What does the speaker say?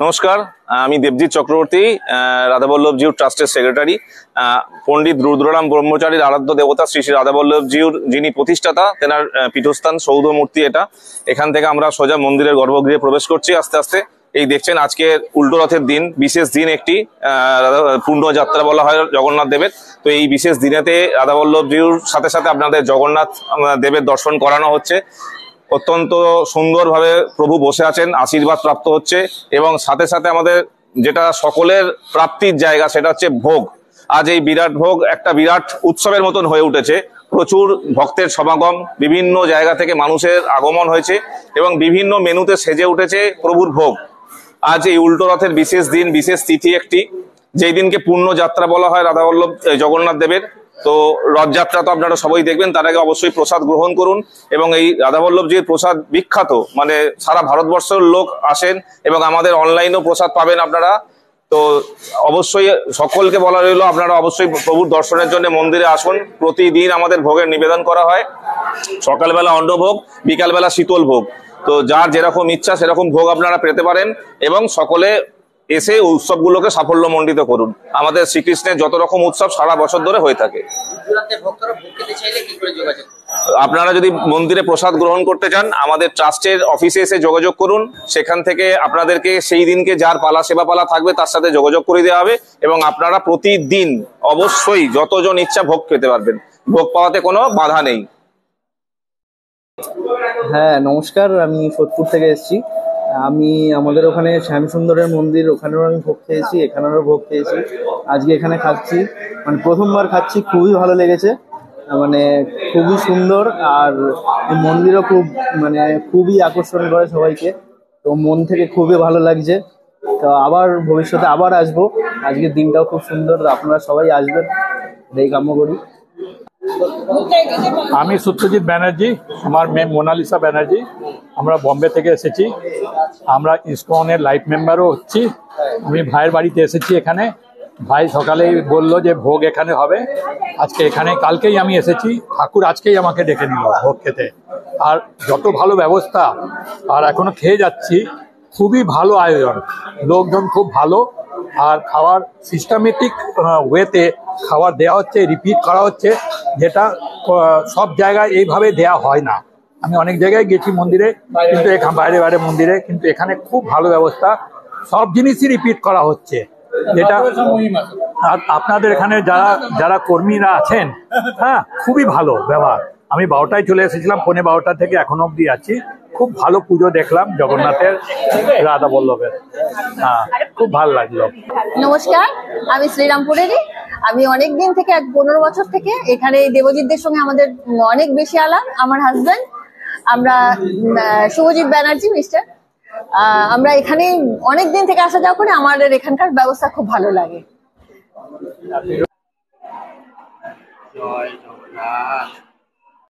নমস্কার, আমি দেবজিৎ চক্রবর্তী, রাধাবল্লভজিউর ট্রাস্টের সেক্রেটারি। পণ্ডিত রুদ্ররাম ব্রহ্মচারীর আরাধ্য দেবতা শ্রী শ্রী রাধাবল্লভজিউর যিনি প্রতিষ্ঠাতা, তেনার পীঠস্থান সৌধ মূর্তি এটা। এখান থেকে আমরা সোজা মন্দিরের গর্ভগৃহে প্রবেশ করছি আস্তে আস্তে। এই দেখছেন আজকে উল্টো রথের দিন, বিশেষ দিন একটি, পূর্ণ যাত্রা বলা হয় জগন্নাথ দেবের। তো এই বিশেষ দিনেতে রাধাবল্লভজিউর সাথে সাথে আপনাদের জগন্নাথ দেবের দর্শন করানো হচ্ছে। অত্যন্ত সুন্দরভাবে প্রভু বসে আছেন, আশীর্বাদ প্রাপ্ত হচ্ছে এবং সাথে সাথে আমাদের যেটা সকলের প্রাপ্তির জায়গা সেটা হচ্ছে ভোগ। আজ এই বিরাট ভোগ একটা বিরাট উৎসবের মতন হয়ে উঠেছে। প্রচুর ভক্তের সমাগম, বিভিন্ন জায়গা থেকে মানুষের আগমন হয়েছে এবং বিভিন্ন মেনুতে সেজে উঠেছে প্রভুর ভোগ। আজ এই উল্টো রথের বিশেষ দিন, বিশেষ তিথি একটি, যেই দিনকে পূর্ণ যাত্রা বলা হয় রাধাবল্লভ জগন্নাথ দেবের। তো রথযাত্রা তো আপনারা সবাই দেখবেন, তার আগে অবশ্যই প্রসাদ গ্রহণ করুন। এবং এই রাধাবল্লভজির প্রসাদ বিখ্যাত, মানে সারা ভারতবর্ষের লোক আসেন এবং আমাদের অনলাইনেও প্রসাদ পাবেন আপনারা। তো অবশ্যই সকলকে বলা রইল, আপনারা অবশ্যই প্রভুর দর্শনের জন্য মন্দিরে আসুন। প্রতিদিন আমাদের ভোগের নিবেদন করা হয়, সকালবেলা অন্নভোগ, বিকালবেলা শীতল ভোগ। তো যার যেরকম ইচ্ছা সেরকম ভোগ আপনারা পেতে পারেন এবং সকলে এসে উৎসবগুলোকে সাফল্যমণ্ডিত করুন। আমাদের শ্রীকৃষ্ণের যত রকম উৎসব সারা বছর ধরে হয়ে থাকে। আপনারা যদি মন্দিরে প্রসাদ গ্রহণ করতে চান, আমাদের ট্রাস্টের অফিসে এসে যোগাযোগ করুন। সেখান থেকে আপনাদেরকে সেই দিনকে যার পালা সেবা পালা থাকবে তার সাথে যোগাযোগ করে দেওয়া হবে এবং আপনারা প্রতিদিন অবশ্যই যতজন ইচ্ছা ভোগ পেতে পারবেন। ভোগ পাওয়াতে কোনো বাধা নেই। হ্যাঁ নমস্কার, আমি সোদপুর থেকে এসেছি। আমি আমাদের ওখানে শ্যামসুন্দরের মন্দির, ওখানেও আমি ভোগ খেয়েছি, এখানেও ভোগ খেয়েছি। আজকে এখানে খাচ্ছি, মানে প্রথমবার খাচ্ছি, খুবই ভালো লেগেছে, মানে খুবই সুন্দর। আর এই মন্দিরও খুবই আকর্ষণ করে সবাইকে। তো মন থেকে খুবই ভালো লাগছে। তো আবার ভবিষ্যতে আবার আসবো। আজকের দিনটাও খুব সুন্দর, আপনারা সবাই আসবেন, এই কাম্য করি। আমি সত্যজিৎ ব্যানার্জি, আমার মেয়ে মোনালিসা ব্যানার্জি। আমরা বম্বে থেকে এসেছি, আমরা ইসকনের লাইফ মেম্বারও হচ্ছি। আমি ভাইয়ের বাড়িতে এসেছি এখানে। ভাই সকালেই বললো যে ভোগ এখানে হবে, আজকে এখানে, কালকেই আমি এসেছি, ঠাকুর আজকেই আমাকে ডেকে নিল ভোগ খেতে। আর যত ভালো ব্যবস্থা, আর এখনো খেয়ে যাচ্ছি, খুবই ভালো আয়োজন, লোকজন খুব ভালো। আর খাওয়ার সিস্টেমেটিক ওয়েতে খাবার দেওয়া হচ্ছে, রিপিট করা হচ্ছে, যেটা সব জায়গায় এইভাবে দেয়া হয় না। আমি অনেক জায়গায় গেছি মন্দিরে, কিন্তু বাইরে বাইরে মন্দিরে, কিন্তু এখানে খুব ভালো ব্যবস্থা, সব জিনিসই রিপিট করা হচ্ছে, যেটা আপনাদের এখানে যারা যারা কর্মীরা আছেন, হ্যাঁ খুবই ভালো ব্যবহার। আমি 12টায় চলে এসেছিলাম, 12:15 থেকে এখনো অবধি আছি। খুব ভালো পুজো দেখলাম জগন্নাথের, রাধাবল্লভের। হ্যাঁ, খুব ভালো লাগলো। নমস্কার, আমি শ্রীরামপুরেরই। আমি অনেক দিন থেকে, 15 বছর থেকে এখানে দেবজিৎদের সঙ্গে আমাদের অনেক বেশি আলাপ। আমার হাজব্যান্ড, আমরা শুভজিৎ ব্যানার্জি মিস্টার। আমরা এখানে অনেক দিন থেকে আসা যাওয়া করি। আমাদের এখানকার ব্যবস্থা খুব ভালো লাগে। জয় জগন্নাথ।